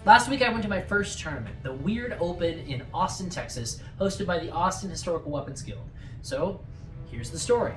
Last week I went to my first tournament, the Weird Open in Austin, Texas, hosted by the Austin Historical Weapons Guild. So, here's the story.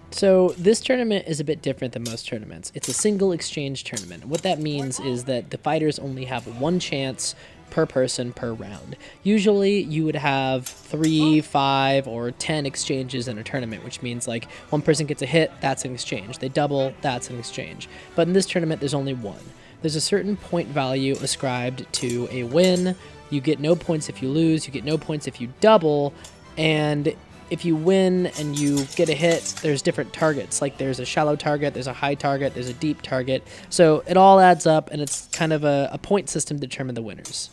So this tournament is a bit different than most tournaments. It's a single exchange tournament. What that means is that the fighters only have one chance per person per round. Usually you would have 3, 5, or 10 exchanges in a tournament, which means like one person gets a hit, that's an exchange. They double, that's an exchange. But in this tournament, there's only one. There's a certain point value ascribed to a win. You get no points if you lose, you get no points if you double, and if you win and you get a hit, there's different targets. Like there's a shallow target, there's a high target, there's a deep target. So it all adds up, and it's kind of a point system to determine the winners.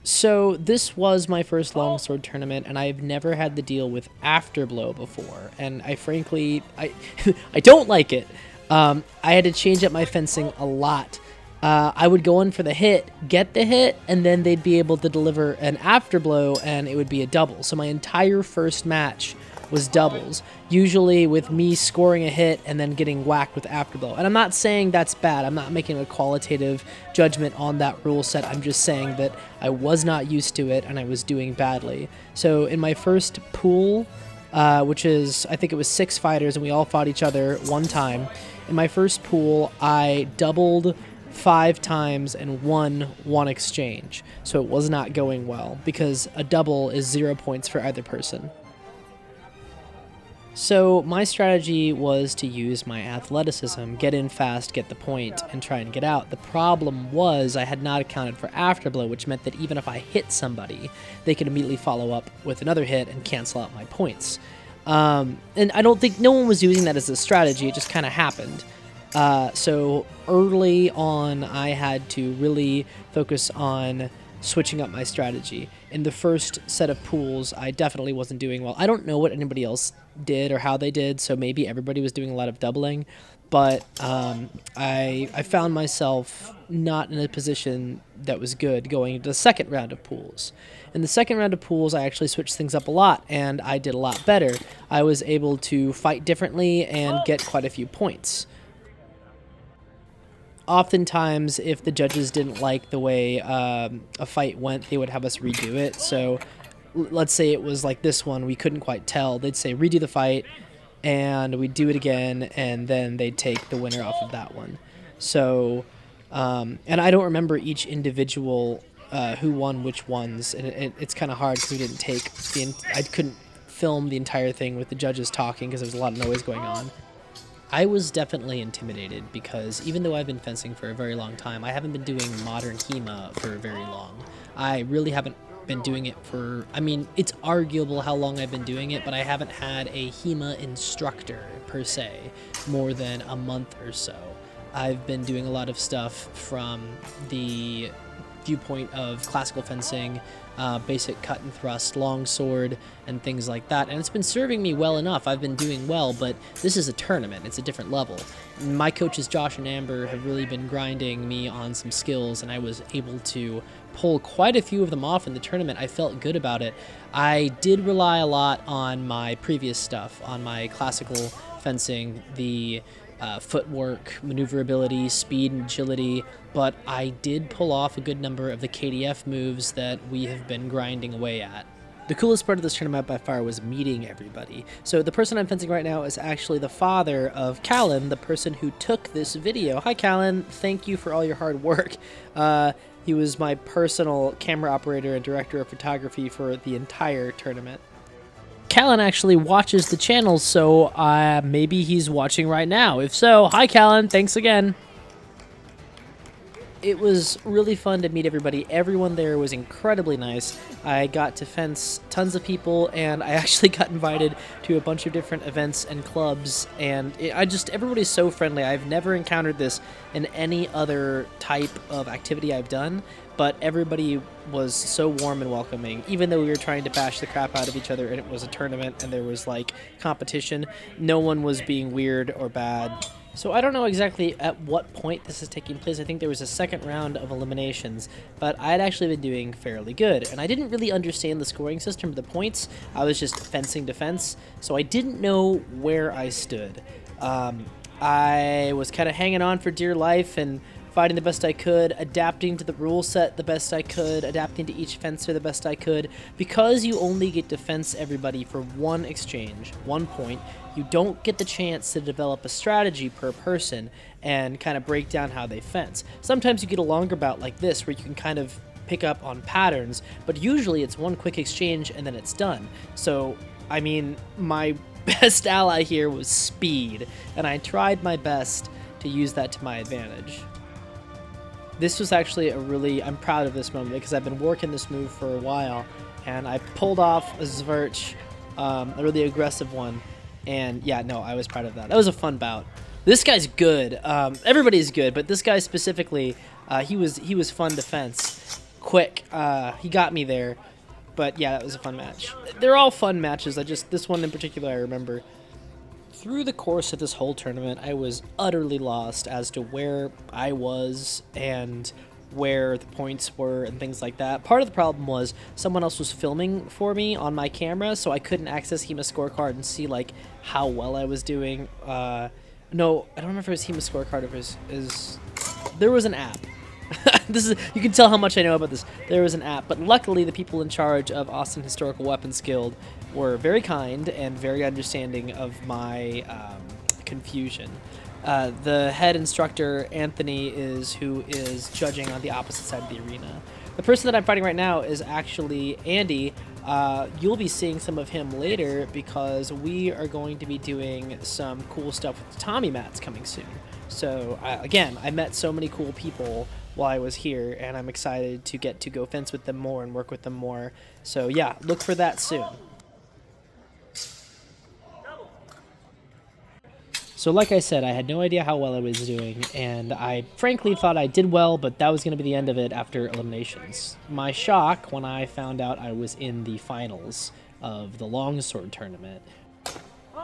So this was my first Longsword tournament, and I've never had to deal with afterblow before. And I frankly, I don't like it. I had to change up my fencing a lot. I would go in for the hit, get the hit, and then they'd be able to deliver an afterblow, and it would be a double. So my entire first match was doubles, usually with me scoring a hit and then getting whacked with afterblow. And I'm not saying that's bad. I'm not making a qualitative judgment on that rule set. I'm just saying that I was not used to it and I was doing badly. So in my first pool, which is, I think it was 6 fighters and we all fought each other one time. In my first pool, I doubled 5 times and won 1 exchange. So it was not going well because a double is 0 points for either person. So my strategy was to use my athleticism, get in fast, get the point, and try and get out. The problem was I had not accounted for afterblow, which meant that even if I hit somebody, they could immediately follow up with another hit and cancel out my points. And I don't think no one was using that as a strategy, it just kind of happened. So early on, I had to really focus on switching up my strategy. In the first set of pools, I definitely wasn't doing well. I don't know what anybody else did or how they did, so maybe everybody was doing a lot of doubling, but I found myself not in a position that was good going into the second round of pools. In the second round of pools, I actually switched things up a lot, and I did a lot better. I was able to fight differently and get quite a few points. Oftentimes, if the judges didn't like the way a fight went, they would have us redo it. So let's say it was like this one, we couldn't quite tell. They'd say, redo the fight, and we'd do it again, and then they'd take the winner off of that one. So, and I don't remember each individual who won which ones, and it's kind of hard because we didn't take I couldn't film the entire thing with the judges talking because there was a lot of noise going on. I was definitely intimidated because even though I've been fencing for a very long time, I haven't been doing modern HEMA for very long. I really haven't been doing it for, I mean, it's arguable how long I've been doing it, but I haven't had a HEMA instructor per se more than a month or so. I've been doing a lot of stuff from the viewpoint of classical fencing, basic cut and thrust, longsword, and things like that. And it's been serving me well enough. I've been doing well, but this is a tournament. It's a different level. My coaches, Josh and Amber, have really been grinding me on some skills, and I was able to pull quite a few of them off in the tournament. I felt good about it. I did rely a lot on my previous stuff, on my classical fencing, the footwork, maneuverability, speed, and agility, but I did pull off a good number of the KDF moves that we have been grinding away at. The coolest part of this tournament by far was meeting everybody. So the person I'm fencing right now is actually the father of Callan, the person who took this video. Hi Callan, thank you for all your hard work. He was my personal camera operator and director of photography for the entire tournament. Callan actually watches the channel, so maybe he's watching right now. If so, hi Callan, thanks again. It was really fun to meet everybody. Everyone there was incredibly nice. I got to fence tons of people, and I actually got invited to a bunch of different events and clubs, and everybody's so friendly. I've never encountered this in any other type of activity I've done, but everybody was so warm and welcoming. Even though we were trying to bash the crap out of each other and it was a tournament and there was like competition, no one was being weird or bad. So I don't know exactly at what point this is taking place. I think there was a second round of eliminations, but I had actually been doing fairly good, and I didn't really understand the scoring system of the points. I was just fencing to fence, so I didn't know where I stood. I was kind of hanging on for dear life and fighting the best I could, adapting to the rule set the best I could, adapting to each fencer the best I could. Because you only get to fence everybody for one exchange, 1 point, you don't get the chance to develop a strategy per person and kind of break down how they fence. Sometimes you get a longer bout like this where you can kind of pick up on patterns, but usually it's one quick exchange and then it's done. So, I mean, my best ally here was speed, and I tried my best to use that to my advantage. This was actually I'm proud of this moment because I've been working this move for a while, and I pulled off a Zverch, a really aggressive one, and yeah, no, I was proud of that. That was a fun bout. This guy's good. Everybody's good, but this guy specifically, he was fun to fence. Quick, he got me there, but yeah, that was a fun match. They're all fun matches. This one in particular I remember. Through the course of this whole tournament, I was utterly lost as to where I was and where the points were and things like that. Part of the problem was someone else was filming for me on my camera, so I couldn't access HEMA scorecard and see like how well I was doing. No, I don't remember if it was HEMA scorecard or if it was there was an app. You can tell how much I know about this. There was an app, but luckily the people in charge of Austin Historical Weapons Guild were very kind and very understanding of my confusion. The head instructor, Anthony, is who is judging on the opposite side of the arena. The person that I'm fighting right now is actually Andy. You'll be seeing some of him later because we are going to be doing some cool stuff with the Tommy mats coming soon. So, again, I met so many cool people while I was here, and I'm excited to get to go fence with them more and work with them more. So, yeah, look for that soon. So like I said, I had no idea how well I was doing, and I frankly thought I did well, but that was going to be the end of it after eliminations. My shock when I found out I was in the finals of the Longsword tournament.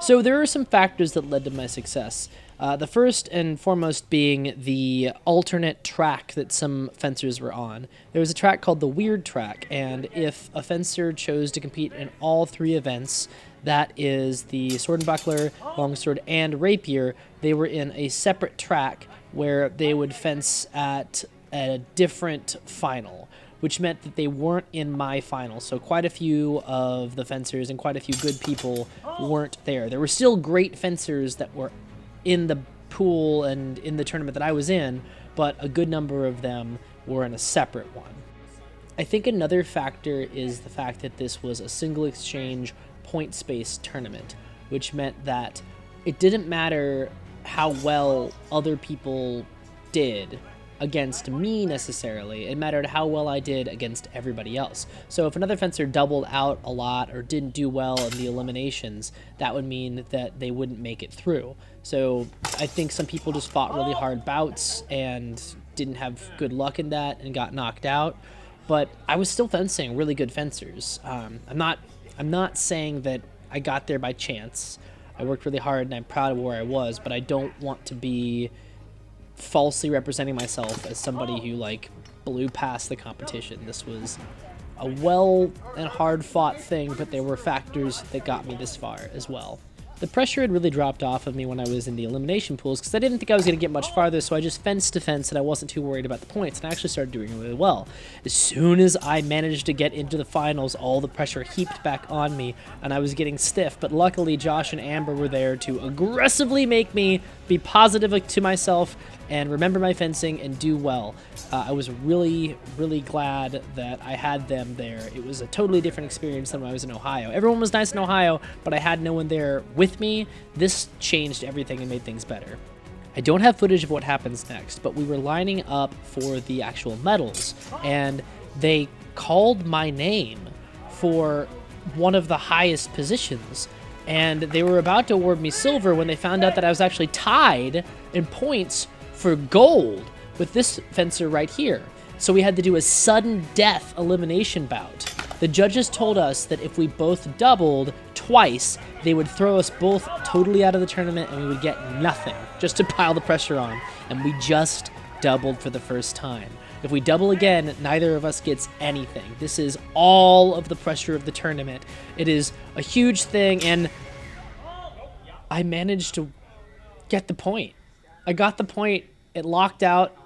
So there are some factors that led to my success. The first and foremost being the alternate track that some fencers were on. There was a track called the Weird Track, and if a fencer chose to compete in all three events, that is the Sword and Buckler, Longsword, and Rapier, they were in a separate track where they would fence at a different final, which meant that they weren't in my final. So quite a few of the fencers and quite a few good people weren't there. There were still great fencers that were in the pool and in the tournament that I was in, but a good number of them were in a separate one. I think another factor is the fact that this was a single exchange point-based tournament, which meant that it didn't matter how well other people did against me necessarily. It mattered how well I did against everybody else. So if another fencer doubled out a lot or didn't do well in the eliminations, that would mean that they wouldn't make it through. So I think some people just fought really hard bouts and didn't have good luck in that and got knocked out. But I was still fencing really good fencers. I'm not saying that I got there by chance. I worked really hard and I'm proud of where I was, but I don't want to be falsely representing myself as somebody who like blew past the competition. This was a well and hard fought thing, but there were factors that got me this far as well. The pressure had really dropped off of me when I was in the elimination pools because I didn't think I was going to get much farther, so I just fenced to fence and I wasn't too worried about the points, and I actually started doing really well. As soon as I managed to get into the finals, all the pressure heaped back on me and I was getting stiff, but luckily Josh and Amber were there to aggressively make me be positive to myself and remember my fencing and do well. I was really, really glad that I had them there. It was a totally different experience than when I was in Ohio. Everyone was nice in Ohio, but I had no one there with me. This changed everything and made things better. I don't have footage of what happens next, but we were lining up for the actual medals, and they called my name for one of the highest positions, and they were about to award me silver when they found out that I was actually tied in points for gold with this fencer right here. So we had to do a sudden death elimination bout. The judges told us that if we both doubled twice, they would throw us both totally out of the tournament and we would get nothing, just to pile the pressure on. And we just doubled for the first time. If we double again, neither of us gets anything. This is all of the pressure of the tournament. It is a huge thing, and I managed to get the point. I got the point. It locked out.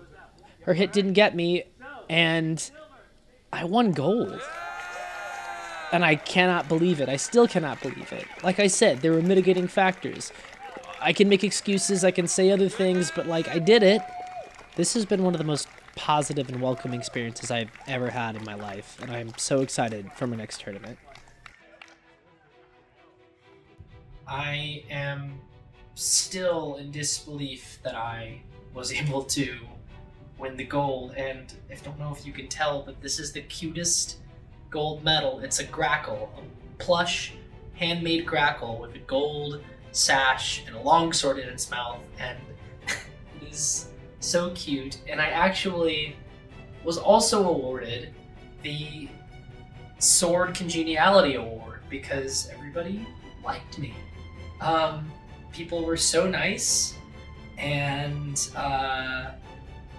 her hit didn't get me, and I won gold. And I cannot believe it. I still cannot believe it. Like I said, there were mitigating factors. I can make excuses, I can say other things, but like, I did it. This has been one of the most positive and welcoming experiences I've ever had in my life, and I'm so excited for my next tournament. I am still in disbelief that I was able to win the gold, and I don't know if you can tell, but this is the cutest gold medal. It's a grackle, a plush, handmade grackle with a gold sash and a longsword in its mouth, and it is so cute. And I actually was also awarded the Sword Congeniality Award because everybody liked me. People were so nice, and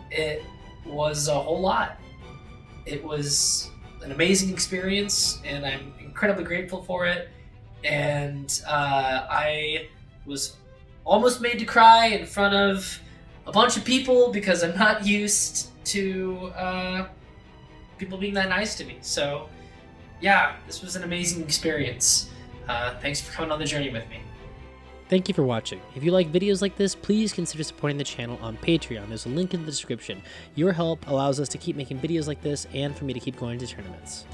it was a whole lot. It was an amazing experience, and I'm incredibly grateful for it. And I was almost made to cry in front of a bunch of people because I'm not used to people being that nice to me. So yeah, this was an amazing experience. Thanks for coming on the journey with me. Thank you for watching. If you like videos like this, please consider supporting the channel on Patreon. There's a link in the description. Your help allows us to keep making videos like this and for me to keep going to tournaments.